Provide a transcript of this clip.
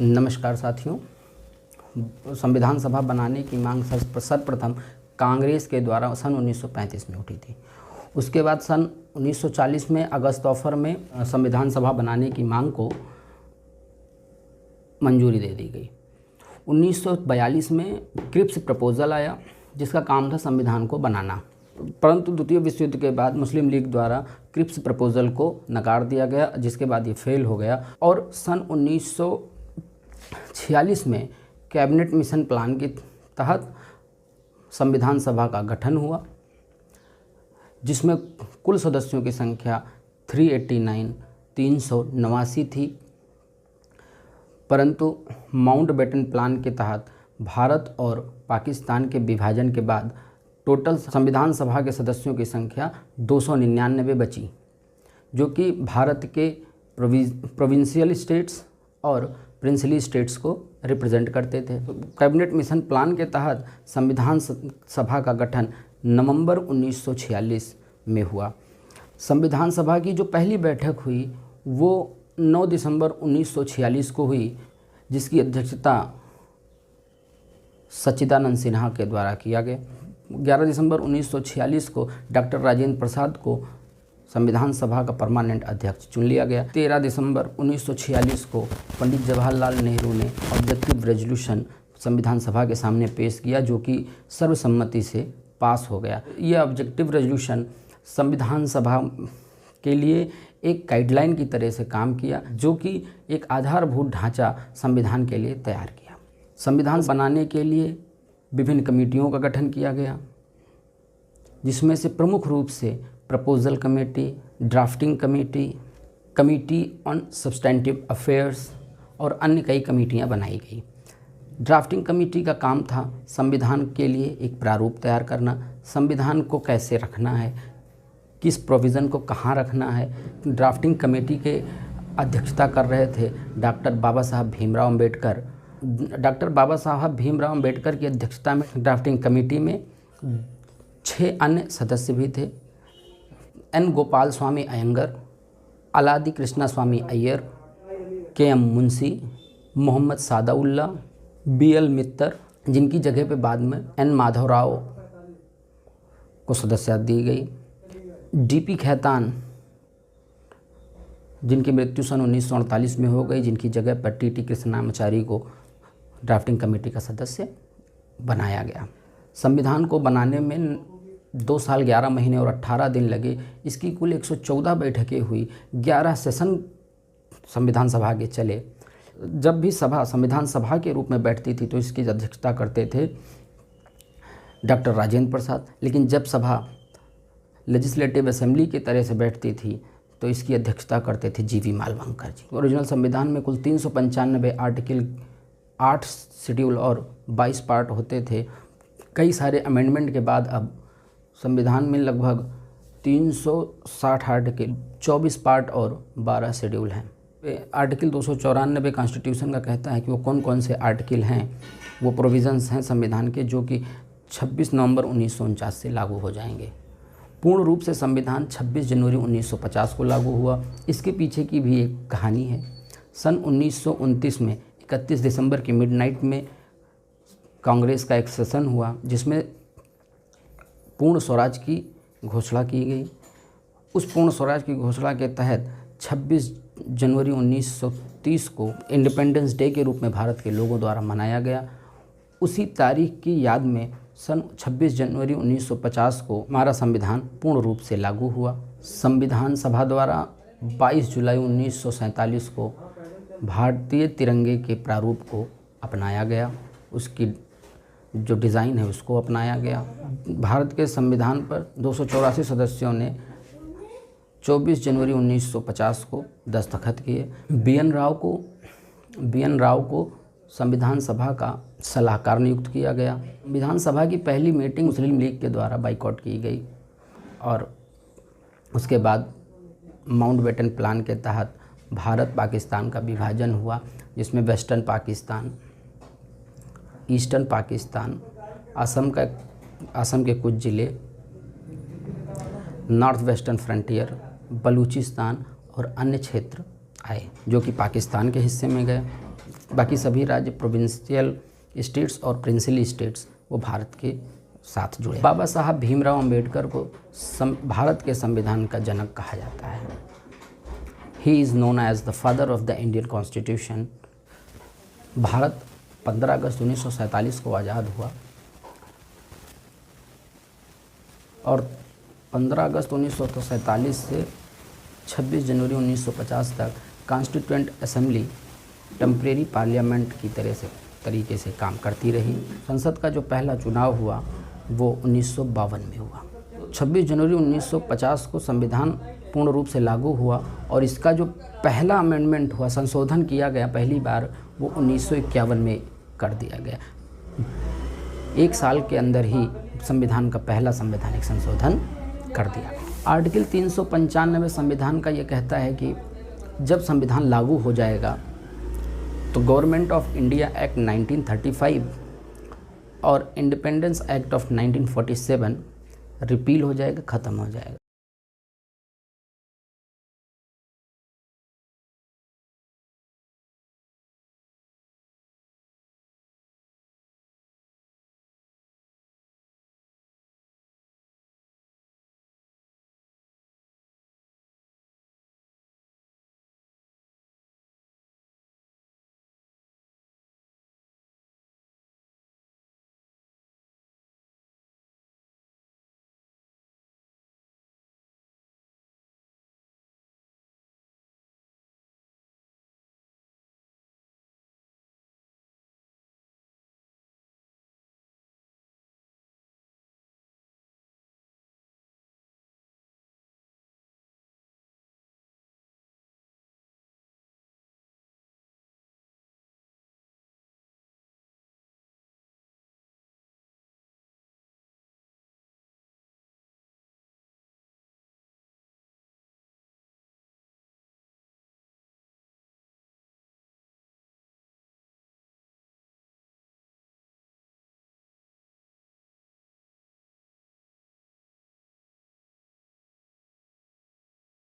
नमस्कार साथियों। संविधान सभा बनाने की मांग सर्वप्रथम कांग्रेस के द्वारा सन 1935 में उठी थी। उसके बाद सन 1940 में अगस्त ऑफर में संविधान सभा बनाने की मांग को मंजूरी दे दी गई। 1942 में क्रिप्स प्रपोजल आया जिसका काम था संविधान को बनाना, परंतु द्वितीय विश्व युद्ध के बाद मुस्लिम लीग द्वारा क्रिप्स प्रपोजल को नकार दिया गया, जिसके बाद ये फेल हो गया और सन 1946 में कैबिनेट मिशन प्लान के तहत संविधान सभा का गठन हुआ, जिसमें कुल सदस्यों की संख्या 389 थी। परंतु माउंटबेटन प्लान के तहत भारत और पाकिस्तान के विभाजन के बाद टोटल संविधान सभा के सदस्यों की संख्या 299 बची, जो कि भारत के प्रोविंशियल स्टेट्स और प्रिंसली स्टेट्स को रिप्रेजेंट करते थे। कैबिनेट मिशन प्लान के तहत संविधान सभा का गठन नवंबर 1946 में हुआ। संविधान सभा की जो पहली बैठक हुई वो 9 दिसंबर 1946 को हुई, जिसकी अध्यक्षता सच्चिदानंद सिन्हा के द्वारा किया गया। 11 दिसंबर 1946 को डॉक्टर राजेंद्र प्रसाद को संविधान सभा का परमानेंट अध्यक्ष चुन लिया गया। 13 दिसंबर 1946 को पंडित जवाहरलाल नेहरू ने ऑब्जेक्टिव रेजोल्यूशन संविधान सभा के सामने पेश किया, जो कि सर्वसम्मति से पास हो गया। यह ऑब्जेक्टिव रेजोल्यूशन संविधान सभा के लिए एक गाइडलाइन की तरह से काम किया, जो कि एक आधारभूत ढांचा संविधान के लिए तैयार किया। संविधान बनाने के लिए विभिन्न कमेटियों का गठन किया गया, जिसमें से प्रमुख रूप से proposal committee, drafting committee, committee on substantive affairs और अन्य कई कमेटियां बनाई गई। ड्राफ्टिंग कमेटी का काम था संविधान के लिए एक प्रारूप तैयार करना, संविधान को कैसे रखना है, किस प्रोविज़न को कहाँ रखना है। ड्राफ्टिंग कमेटी के अध्यक्षता कर रहे थे डॉक्टर बाबा साहब भीमराव अम्बेडकर। डॉक्टर बाबा साहब भीमराव अम्बेडकर की अध्यक्षता में ड्राफ्टिंग कमेटी में 6 अन्य सदस्य भी थे। एन गोपाल स्वामी अयंगर, अलादी कृष्णा स्वामी अय्यर, के.एम. मुंशी, मोहम्मद सादाउल्ला, बी.एल. मित्तर, जिनकी जगह पे बाद में एन. माधवराव को सदस्यता दी गई। डी.पी. खैतान, जिनकी मृत्यु सन 1948 में हो गई, जिनकी जगह पर टी.टी. कृष्णामाचारी को ड्राफ्टिंग कमेटी का सदस्य बनाया गया। संविधान को बनाने में 2 साल 11 महीने और 18 दिन लगे। इसकी कुल 114 बैठकें हुई, 11 सेशन संविधान सभा के चले। जब भी सभा संविधान सभा के रूप में बैठती थी तो इसकी अध्यक्षता करते थे डॉक्टर राजेंद्र प्रसाद, लेकिन जब सभा लेजिस्लेटिव असेंबली की तरह से बैठती थी तो इसकी अध्यक्षता करते थे जी.वी. मालवंकर जी। ओरिजिनल संविधान में कुल 395 आर्टिकल, 8 शेड्यूल और 22 पार्ट होते थे। कई सारे अमेंडमेंट के बाद अब संविधान में लगभग 360 आर्टिकल, 24 पार्ट और 12 शेड्यूल हैं। आर्टिकल 294 कॉन्स्टिट्यूशन का कहता है कि वो कौन कौन से आर्टिकल हैं, वो प्रोविज़न्स हैं संविधान के, जो कि 26 नवंबर 1949 से लागू हो जाएंगे। पूर्ण रूप से संविधान 26 जनवरी 1950 को लागू हुआ। इसके पीछे की भी एक कहानी है। सन 1929 में 31 दिसंबर की मिडनाइट में कांग्रेस का एक सेशन हुआ, जिसमें पूर्ण स्वराज की घोषणा की गई। उस पूर्ण स्वराज की घोषणा के तहत 26 जनवरी 1930 को इंडिपेंडेंस डे के रूप में भारत के लोगों द्वारा मनाया गया। उसी तारीख की याद में सन 26 जनवरी 1950 को हमारा संविधान पूर्ण रूप से लागू हुआ। संविधान सभा द्वारा 22 जुलाई 1947 को भारतीय तिरंगे के प्रारूप को अपनाया गया, उसकी जो डिज़ाइन है उसको अपनाया गया। भारत के संविधान पर 284 सदस्यों ने 24 जनवरी 1950 को दस्तखत किए। बी.एन. राव को संविधान सभा का सलाहकार नियुक्त किया गया। विधानसभा की पहली मीटिंग मुस्लिम लीग के द्वारा बाइकआउट की गई और उसके बाद माउंटबेटन प्लान के तहत भारत पाकिस्तान का विभाजन हुआ, जिसमें वेस्टर्न पाकिस्तान, ईस्टर्न पाकिस्तान, असम के कुछ ज़िले, नॉर्थ वेस्टर्न फ्रंटियर, बलूचिस्तान और अन्य क्षेत्र आए जो कि पाकिस्तान के हिस्से में गए। बाकी सभी राज्य प्रोविंशियल स्टेट्स और प्रिंसिली स्टेट्स वो भारत के साथ जुड़े। बाबा साहब भीमराव अंबेडकर को भारत के संविधान का जनक कहा जाता है। He is known as the father of the Indian constitution. Bharat 15 अगस्त 1947 को आज़ाद हुआ और 15 अगस्त 1947 से 26 जनवरी 1950 तक कॉन्स्टिट्यूएंट असेंबली टेम्परेरी पार्लियामेंट की तरीके से काम करती रही। संसद का जो पहला चुनाव हुआ वो 1952 में हुआ। 26 जनवरी 1950 को संविधान पूर्ण रूप से लागू हुआ और इसका जो पहला अमेंडमेंट हुआ, संशोधन किया गया पहली बार, वो 1951 में कर दिया गया। एक साल के अंदर ही संविधान का पहला संवैधानिक संशोधन कर दिया। आर्टिकल 395 संविधान का ये कहता है कि जब संविधान लागू हो जाएगा तो गवर्नमेंट ऑफ इंडिया एक्ट 1935 और इंडिपेंडेंस एक्ट ऑफ 1947 रिपील हो जाएगा, ख़त्म हो जाएगा।